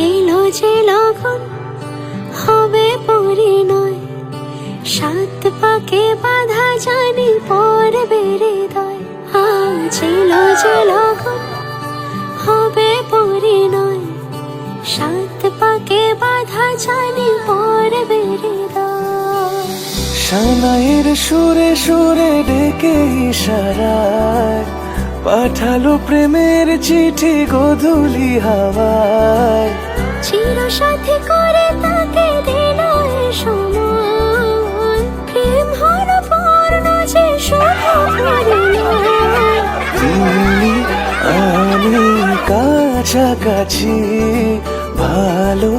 এলো যে লগন হবে পরিণয়, সাত পাকে বাধা জানি পড়বে হৃদয়। আজ এলো যে লগন হবে পরিণয়, সাত পাকে বাধা জানি পড়বে হৃদয়। সানাইয়ের সুরে সুরে ডেকে ইশারায় পাঠালো প্রেমের চিঠি গোধূলি হাওয়ায়। চির সাথী করে তাকে দিল এ সময়, প্রেম হলো পূর্ণ যে শুভ পরিণয়। তুমি আমি কাছাকাছি, ভালো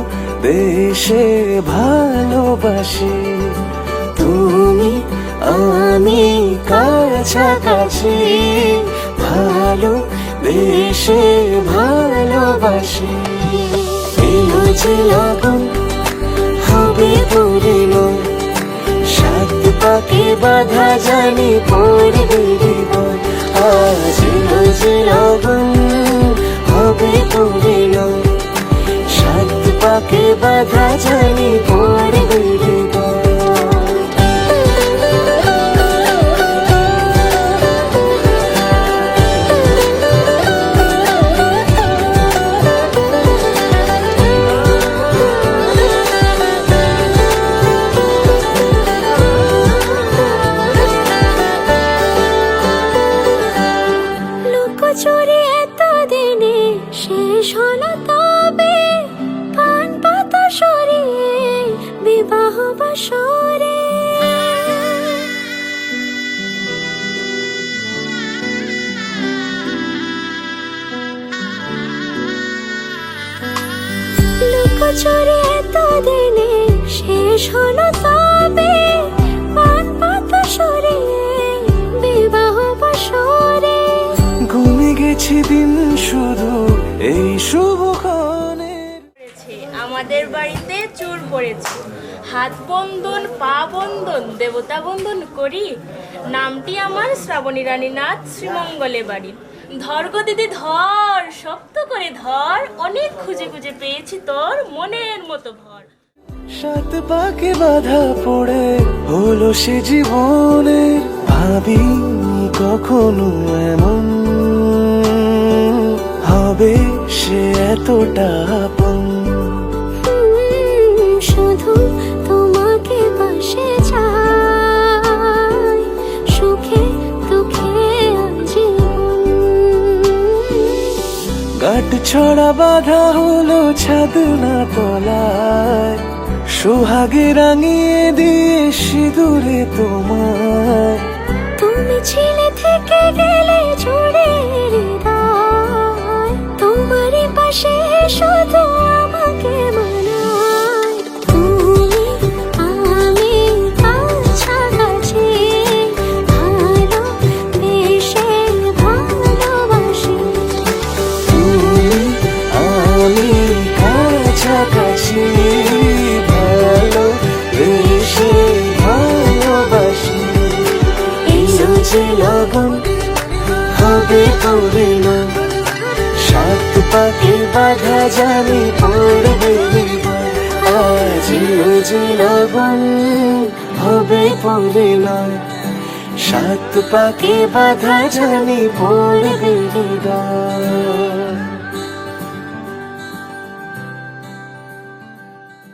দেশে ভালোবাসি। তুমি আমি কাছাকাছি, ভালো দেশে ভালোবাসি। এলো যে লগন হবে পরিণয়, সাত পাকে বাধা জানি পড়বে হৃদয়। আজ এলো যে লগন হবে পরিণয়, সাত পাকে বাধা জানি পড়বে হৃদয়। চুরি এতদিনে শেষ হলো তবে, পান পাতা সরিয়ে বিবাহ বাসরে। লুকোচুরি এতদিনে শেষ হলো তবে, পান পাতা সরিয়ে বিবাহ বাসরে। ঘুমে গেছি দিন শুধু এই শুভক্ষণে। আমাদের বাড়িতে চুর পড়েছে, হাত বন্ধন পা বন্ধন দেবতা বন্ধন করি। নামটি আমার শ্রাবণী রানী নাথ, শ্রীমঙ্গলে বাড়ি। ধর গো দিদি ধর, শক্ত করে ধর, অনেক খুঁজে খুঁজে পেয়েছি তোর মনের মতো ভর। সাত পাকে বাধা পড়ে হলো সে জীবনে, ভাবিনি কখনো এমন হবে সে এতটা আপন। শুধু তোমাকে পাশে চাই, সুখে দুঃখে আজীবন। গাঁট ছড়া বাধা হলো ছাদ না তলায়, সোহাগে রাঙিয়ে দিয়ে সিঁদুরে তোমায়। তুমি ছিলে থেকে গেলে জুড়ে হৃদয়, তোমারই পাশে শুধু আমাকে মানায়। তুমি আমি কাছাকাছি, ভালো বেশে ভালোবাসি। তুমি আমি কাছাকাছি, ভালো বেশে ভালোবাসি। এলো যে লগন হবে পরিণয়, সাত পাকে বাধা জানি পড়বে হৃদয়। আজ এলো যে লগন হবে পরিণয়, সাত পাকে বাধা জানি পড়বে হৃদয়।